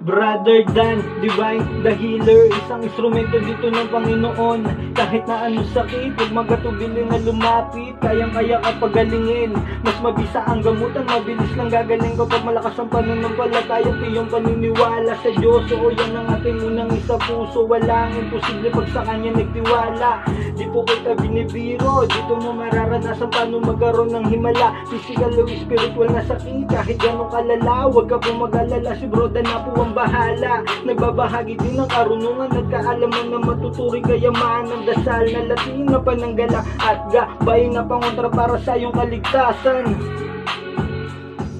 Brother Dan, Divine, the healer. Isang instrumento dito ng Panginoon. Kahit na anong sakit, huwag magatubili na lumapit. Kayang-kaya ka pagalingin. Mas mabisa ang gamutan, mabilis lang gagaling kapag malakas ang pananampalataya. Iyong paniniwala sa Diyos. Oo, yan ang ating unang isa puso. Walang imposible pag sa Kanya nagtiwala. Di po kita binibiro, dito mo mararanasan paano magkaroon ng himala. Physical o spiritual na sakit, kahit ganong kalala. Huwag ka pong mag-alala, si Bro Dan na po ang bahala. Nagbabahagi din ng karunungan, nagkaalaman na matuturing kayaman ng dasal na latin na pananggala at gabay na pangontra para sa iyong kaligtasan.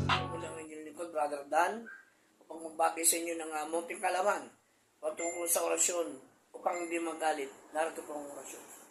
Ako lang inyong likod, Brother Dan, upang magbagay sa inyo ng munting kalaman patungkol sa orasyon upang hindi magalit. Narito po ang orasyon.